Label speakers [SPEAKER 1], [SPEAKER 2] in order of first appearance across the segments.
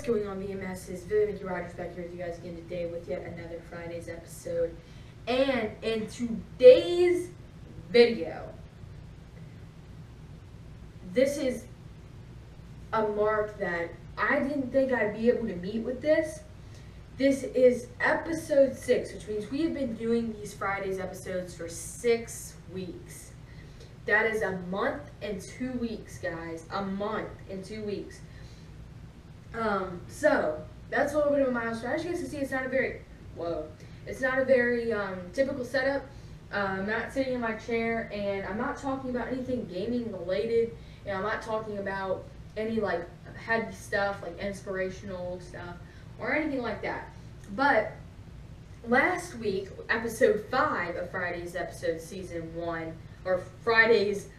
[SPEAKER 1] going on, VMS? Is Vicky Rogers back here with you guys again today with yet another Friday's episode. And in today's video, this is a mark that I didn't think I'd be able to meet with this. This is episode 6, which means we have been doing these Fridays episodes for 6 weeks. That is a month and 2 weeks, guys. A month and 2 weeks. So that's a little bit of a milestone. As you guys can see, it's not a very typical setup. I'm not sitting in my chair, and I'm not talking about anything gaming related. I'm not talking about any like heavy stuff, like inspirational stuff or anything like that. But last week, episode 5 of Friday's episode season 1, or Friday's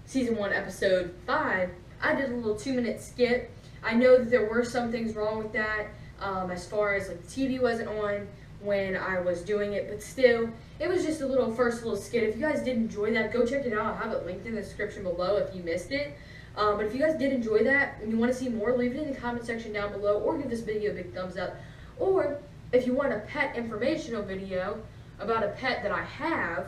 [SPEAKER 1] season 1 episode 5, I did a little 2-minute skit. I know that there were some things wrong with that, as far as like the TV wasn't on when I was doing it, but still, it was just a first little skit. If you guys did enjoy that, go check it out. I'll have it linked in the description below if you missed it. But if you guys did enjoy that and you want to see more, leave it in the comment section down below, or give this video a big thumbs up. Or if you want a pet informational video about a pet that I have,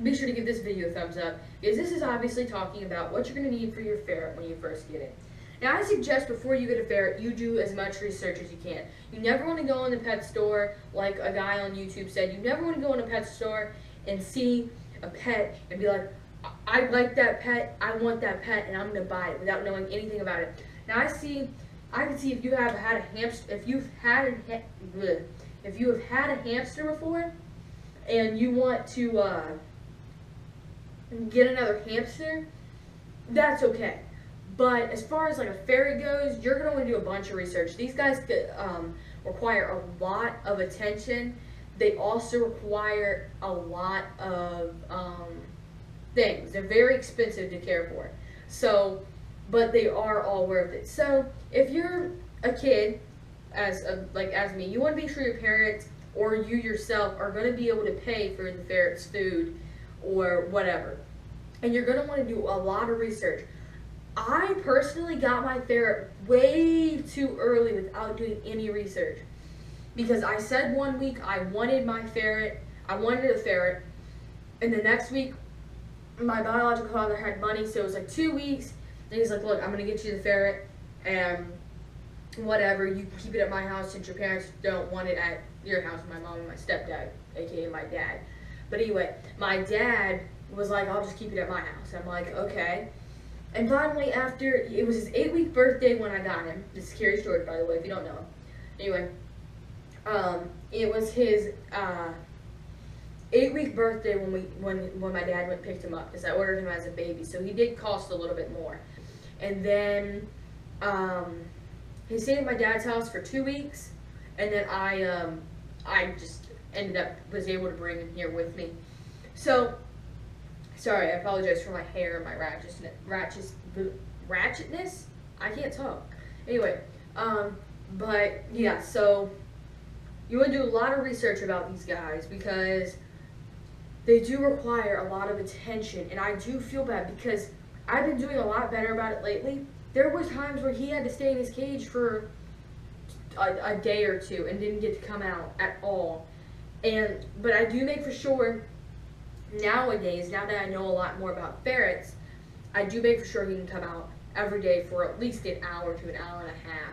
[SPEAKER 1] be sure to give this video a thumbs up, because this is obviously talking about what you're going to need for your ferret when you first get it. Now, I suggest before you get a ferret, you do as much research as you can. You never want to go in the pet store, like a guy on YouTube said. You never want to go in a pet store and see a pet and be like, I like that pet, I want that pet, and I'm going to buy it without knowing anything about it. Now, I can see if you have had a hamster, if you have had a hamster before, and you want to get another hamster, that's okay. But as far as like a ferret goes, you're going to want to do a bunch of research. These guys require a lot of attention. They also require a lot of things. They're very expensive to care for. So, but they are all worth it. So, if you're a kid, as me, you want to be sure your parents or you yourself are going to be able to pay for the ferret's food or whatever. And you're going to want to do a lot of research. I personally got my ferret way too early without doing any research, because I said one week I wanted a ferret, and the next week my biological father had money, so it was like 2 weeks, and he's like, look, I'm going to get you the ferret, and whatever, you can keep it at my house since your parents don't want it at your house, my mom and my stepdad, aka my dad. But anyway, my dad was like, I'll just keep it at my house. I'm like, okay. And finally, after, it was his 8-week birthday when I got him. This is Carrie's George, by the way, if you don't know him. Anyway, it was his 8-week birthday when my dad went and picked him up, because I ordered him as a baby, so he did cost a little bit more. And then he stayed at my dad's house for 2 weeks, and then I just was able to bring him here with me. So, sorry, I apologize for my hair and my ratchetness. I can't talk. Anyway, but yeah, so you want to do a lot of research about these guys, because they do require a lot of attention, and I do feel bad because I've been doing a lot better about it lately. There were times where he had to stay in his cage for a day or two and didn't get to come out at all. But I do make for sure nowadays, now that I know a lot more about ferrets, I do make for sure he can come out every day for at least an hour to an hour and a half.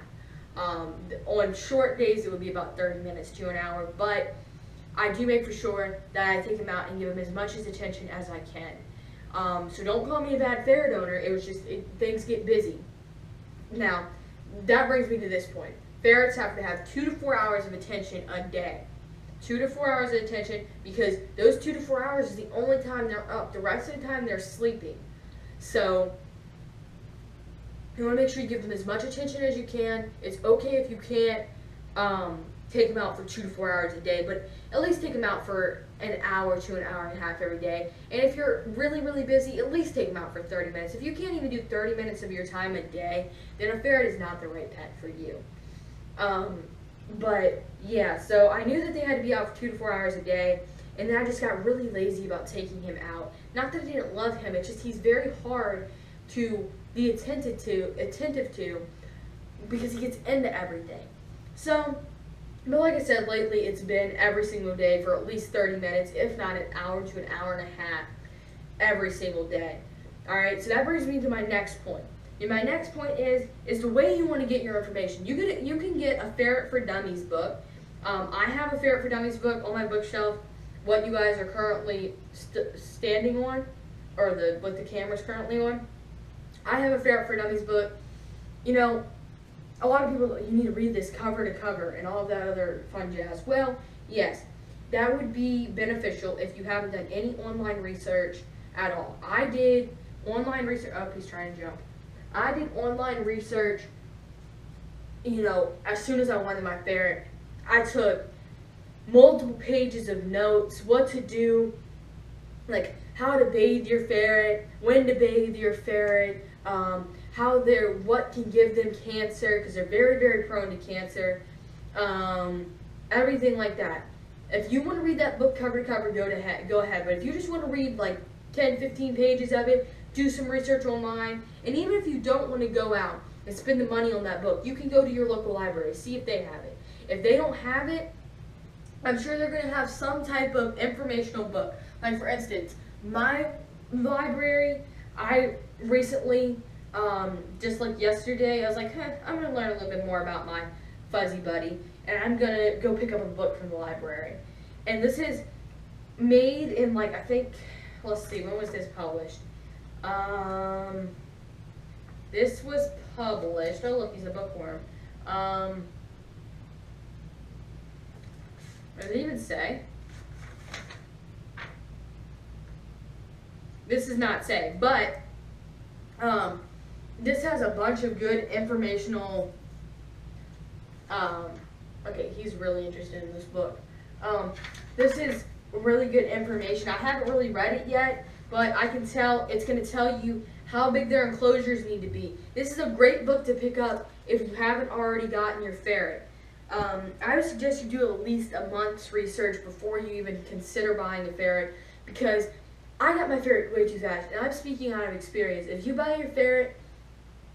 [SPEAKER 1] On short days, it would be about 30 minutes to an hour, but I do make for sure that I take him out and give him as much attention as I can. So don't call me a bad ferret owner. It was just, things get busy. Now, that brings me to this point. Ferrets have to have 2 to 4 hours of attention a day. 2 to 4 hours of attention, because those 2 to 4 hours is the only time they're up. The rest of the time they're sleeping. So you want to make sure you give them as much attention as you can. It's okay if you can't take them out for 2 to 4 hours a day, but at least take them out for an hour to an hour and a half every day. And if you're really, really busy, at least take them out for 30 minutes. If you can't even do 30 minutes of your time a day, then a ferret is not the right pet for you. But yeah, so I knew that they had to be out for 2 to 4 hours a day, and then I just got really lazy about taking him out. Not that I didn't love him, it's just he's very hard to be attentive to because he gets into everything. So, but like I said, lately it's been every single day for at least 30 minutes, if not an hour to an hour and a half, every single day. All right, so that brings me to my next point. And my next point is the way you want to get your information. You can get a Ferret for Dummies book. I have a Ferret for Dummies book on my bookshelf. What you guys are currently standing on, or what the camera's currently on. I have a Ferret for Dummies book. You know, a lot of people, you need to read this cover to cover and all of that other fun jazz. Well, yes, that would be beneficial if you haven't done any online research at all. I did online research. Oh, he's trying to jump. I did online research, you know, as soon as I wanted my ferret. I took multiple pages of notes, what to do, like how to bathe your ferret, when to bathe your ferret, what can give them cancer, because they're very, very prone to cancer, everything like that. If you want to read that book cover to cover, go ahead. But if you just want to read like 10, 15 pages of it, do some research online, and even if you don't want to go out and spend the money on that book, you can go to your local library, see if they have it. If they don't have it, I'm sure they're going to have some type of informational book. Like for instance, my library, I recently, just like yesterday, I was like, I'm going to learn a little bit more about my fuzzy buddy, and I'm going to go pick up a book from the library. And this is made in like, I think, let's see, when was this published? This was published, oh look, he's a bookworm. Does it even say? This does not say, but this has a bunch of good informational, okay, he's really interested in this book. This is really good information. I haven't really read it yet, but I can tell it's going to tell you how big their enclosures need to be. This is a great book to pick up if you haven't already gotten your ferret. I would suggest you do at least a month's research before you even consider buying a ferret, because I got my ferret way too fast, and I'm speaking out of experience. If you buy your ferret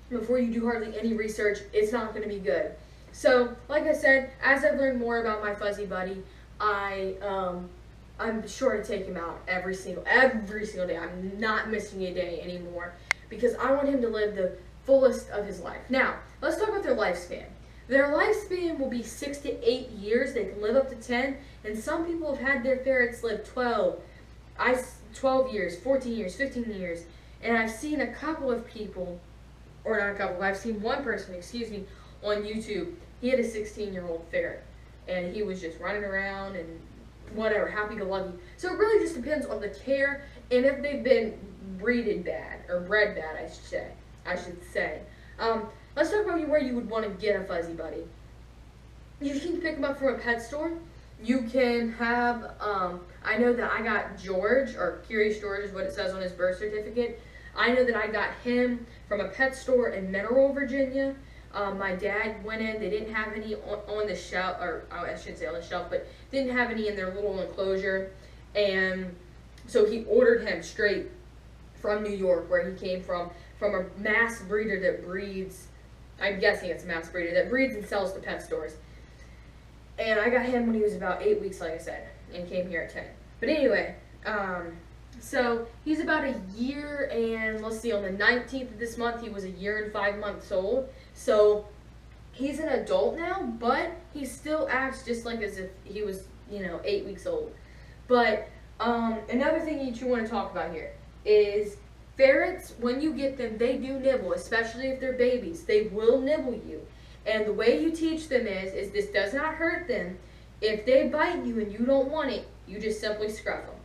[SPEAKER 1] before you do hardly any research, it's not going to be good. So, like I said, as I've learned more about my fuzzy buddy, I'm sure to take him out every single day. I'm not missing a day anymore, because I want him to live the fullest of his life. Now, let's talk about their lifespan. Their lifespan will be 6 to 8 years. They can live up to 10, and some people have had their ferrets live 12 years, 14 years, 15 years, and I've seen a couple of people, or not a couple, I've seen one person, excuse me, on YouTube. He had a 16-year-old ferret, and he was just running around and whatever, happy-go-lucky. So it really just depends on the care and if they've been bred bad, I should say. Let's talk about where you would want to get a fuzzy buddy. You can pick them up from a pet store. You can have, I know that I got George, or Curious George is what it says on his birth certificate. I know that I got him from a pet store in Mineral, Virginia. My dad went in, they didn't have any on the shelf, or I shouldn't say on the shelf, but didn't have any in their little enclosure. And so he ordered him straight from New York, where he came from a mass breeder that breeds, I'm guessing it's a mass breeder, that breeds and sells to pet stores. And I got him when he was about 8 weeks, like I said, and came here at 10. But anyway, so he's about a year, and let's see, on the 19th of this month, he was a year and 5 months old. So he's an adult now, but he still acts just like as if he was, 8 weeks old. But another thing that you want to talk about here is ferrets, when you get them, they do nibble, especially if they're babies. They will nibble you. And the way you teach them is this does not hurt them. If they bite you and you don't want it, you just simply scruff them.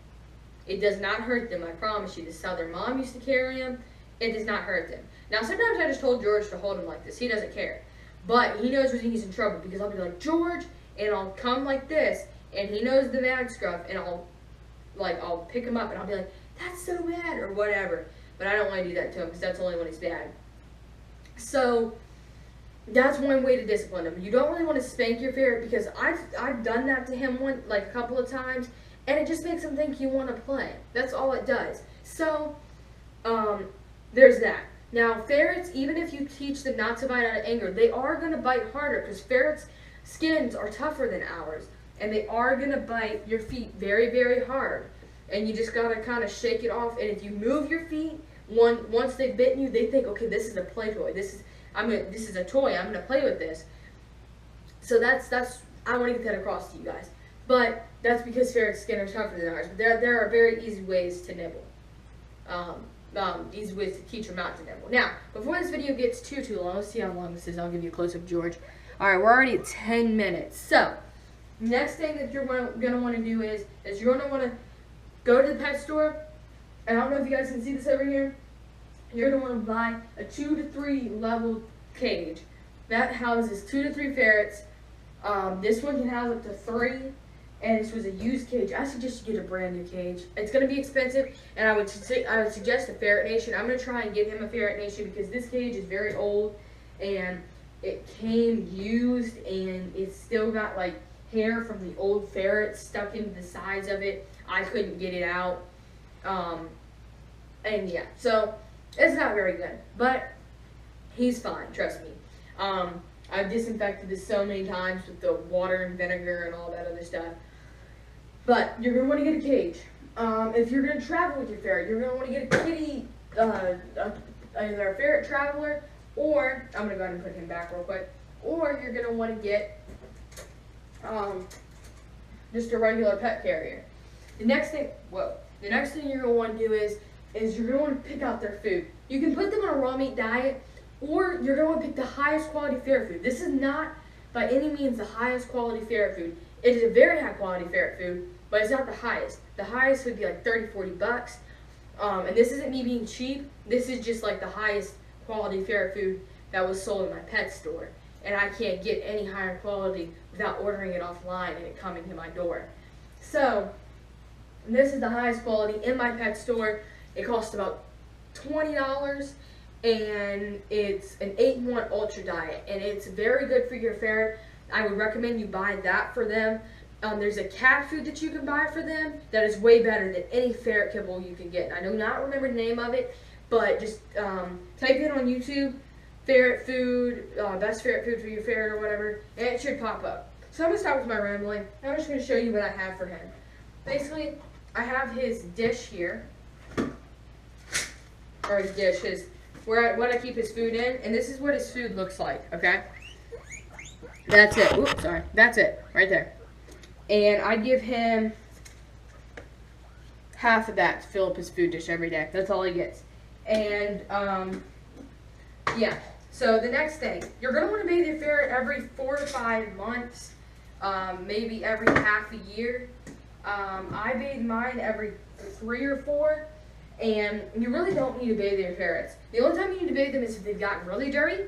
[SPEAKER 1] It does not hurt them, I promise you. This is how their mom used to carry them. It does not hurt them. Now, sometimes I just told George to hold him like this. He doesn't care. But he knows when he's in trouble, because I'll be like, George, and I'll come like this, and he knows the mad scruff, and I'll pick him up, and I'll be like, that's so mad, or whatever. But I don't want to do that to him, because that's only when he's bad. So that's one way to discipline him. You don't really want to spank your ferret, because I've done that to him a couple of times, and it just makes him think you want to play. That's all it does. So there's that. Now, ferrets, even if you teach them not to bite out of anger, they are going to bite harder because ferrets' skins are tougher than ours. And they are going to bite your feet very, very hard. And you just got to kind of shake it off. And if you move your feet, once they've bitten you, they think, okay, this is a play toy. This is a toy. I'm going to play with this. So that's I want to get that across to you guys. But that's because ferrets' skin are tougher than ours. But there are very easy ways to nibble. Easy ways to teach them not to nibble. Now, before this video gets too long, let's see how long this is. I'll give you a close-up, George. All right, we're already at 10 minutes. So, next thing that you're going to want to do is you're going to want to go to the pet store. And I don't know if you guys can see this over here. You're going to want to buy a 2 to 3 level cage. That houses 2 to 3 ferrets. This one can house up to 3. And this was a used cage. I suggest you get a brand new cage. It's going to be expensive, and I would suggest a Ferret Nation. I'm going to try and get him a Ferret Nation because this cage is very old, and it came used, and it's still got like hair from the old ferrets stuck into the sides of it. I couldn't get it out, and yeah, so it's not very good, but he's fine. Trust me. I've disinfected this so many times with the water and vinegar and all that other stuff. But you're going to want to get a cage. If you're going to travel with your ferret, you're going to want to get a kitty, either a ferret traveler, or, I'm going to go ahead and put him back real quick, or you're going to want to get just a regular pet carrier. The next thing you're going to want to do is you're going to want to pick out their food. You can put them on a raw meat diet, or you're going to want to pick the highest quality ferret food. This is not by any means the highest quality ferret food. It is a very high quality ferret food, but it's not the highest. The highest would be like 30, 40 bucks. And this isn't me being cheap. This is just like the highest quality ferret food that was sold in my pet store. And I can't get any higher quality without ordering it offline and it coming to my door. So, this is the highest quality in my pet store. It costs about $20. And it's an 8-in-1 Ultra Diet, and it's very good for your ferret. I would recommend you buy that for them. There's a cat food that you can buy for them that is way better than any ferret kibble you can get. I do not remember the name of it, but just type in on YouTube, ferret food, best ferret food for your ferret or whatever, and it should pop up. So I'm going to stop with my rambling. I'm just going to show you what I have for him. Basically, I have his dish here, or his dish, what I keep his food in, and this is what his food looks like, okay? That's it. Oops, sorry. That's it, right there. And I give him half of that to fill up his food dish every day. That's all he gets. And, yeah. So the next thing, you're going to want to bathe your ferret every 4 to 5 months, maybe every half a year. I bathe mine every 3 or 4. And you really don't need to bathe your ferrets. The only time you need to bathe them is if they've gotten really dirty,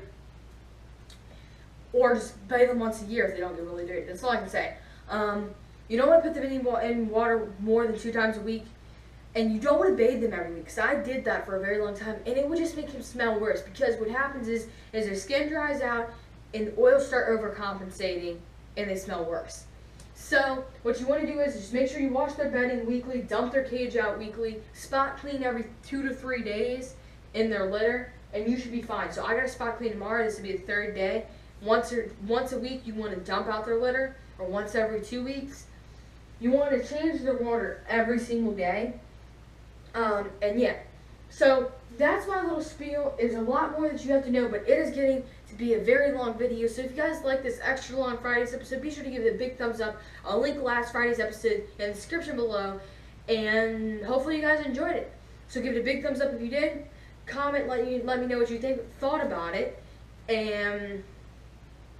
[SPEAKER 1] or just bathe them once a year if they don't get really dirty. That's all I can say. You don't want to put them in water more than 2 times a week, and you don't want to bathe them every week, because I did that for a very long time, and it would just make them smell worse, because what happens is their skin dries out, and the oils start overcompensating, and they smell worse. So, what you want to do is just make sure you wash their bedding weekly, dump their cage out weekly, spot clean every 2 to 3 days in their litter, and you should be fine. So I got to spot clean tomorrow. This will be the 3rd day. Once a week, you want to dump out their litter, or once every 2 weeks. You want to change their water every single day. And yeah, so that's my little spiel. There's a lot more that you have to know, but it is getting to be a very long video. So if you guys like this extra long Friday's episode, be sure to give it a big thumbs up. I'll link last Friday's episode in the description below, and hopefully you guys enjoyed it. So give it a big thumbs up if you did. Comment, let me know what you thought about it. And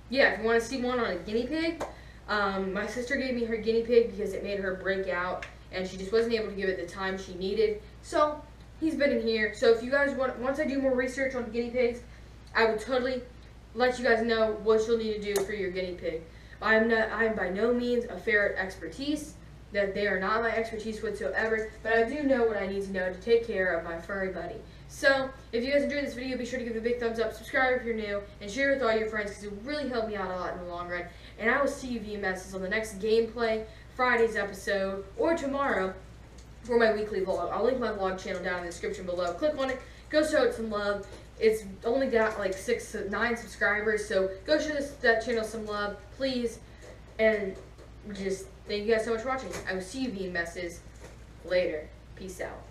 [SPEAKER 1] yeah, if you want to see one on a guinea pig, my sister gave me her guinea pig because it made her break out, and she just wasn't able to give it the time she needed. So he's been in here. So if you guys want, once I do more research on guinea pigs, I would totally let you guys know what you'll need to do for your guinea pig. I'm by no means a ferret expertise. That they are not my expertise whatsoever, but I do know what I need to know to take care of my furry buddy. So, if you guys enjoyed this video, be sure to give it a big thumbs up, subscribe if you're new, and share it with all your friends because it really helped me out a lot in the long run. And I will see you VMSs on the next Gameplay Friday's episode, or tomorrow, for my weekly vlog. I'll link my vlog channel down in the description below. Click on it. Go show it some love. It's only got like 9 subscribers, so go show that channel some love, please. And just thank you guys so much for watching. I will see you, VMSs, later. Peace out.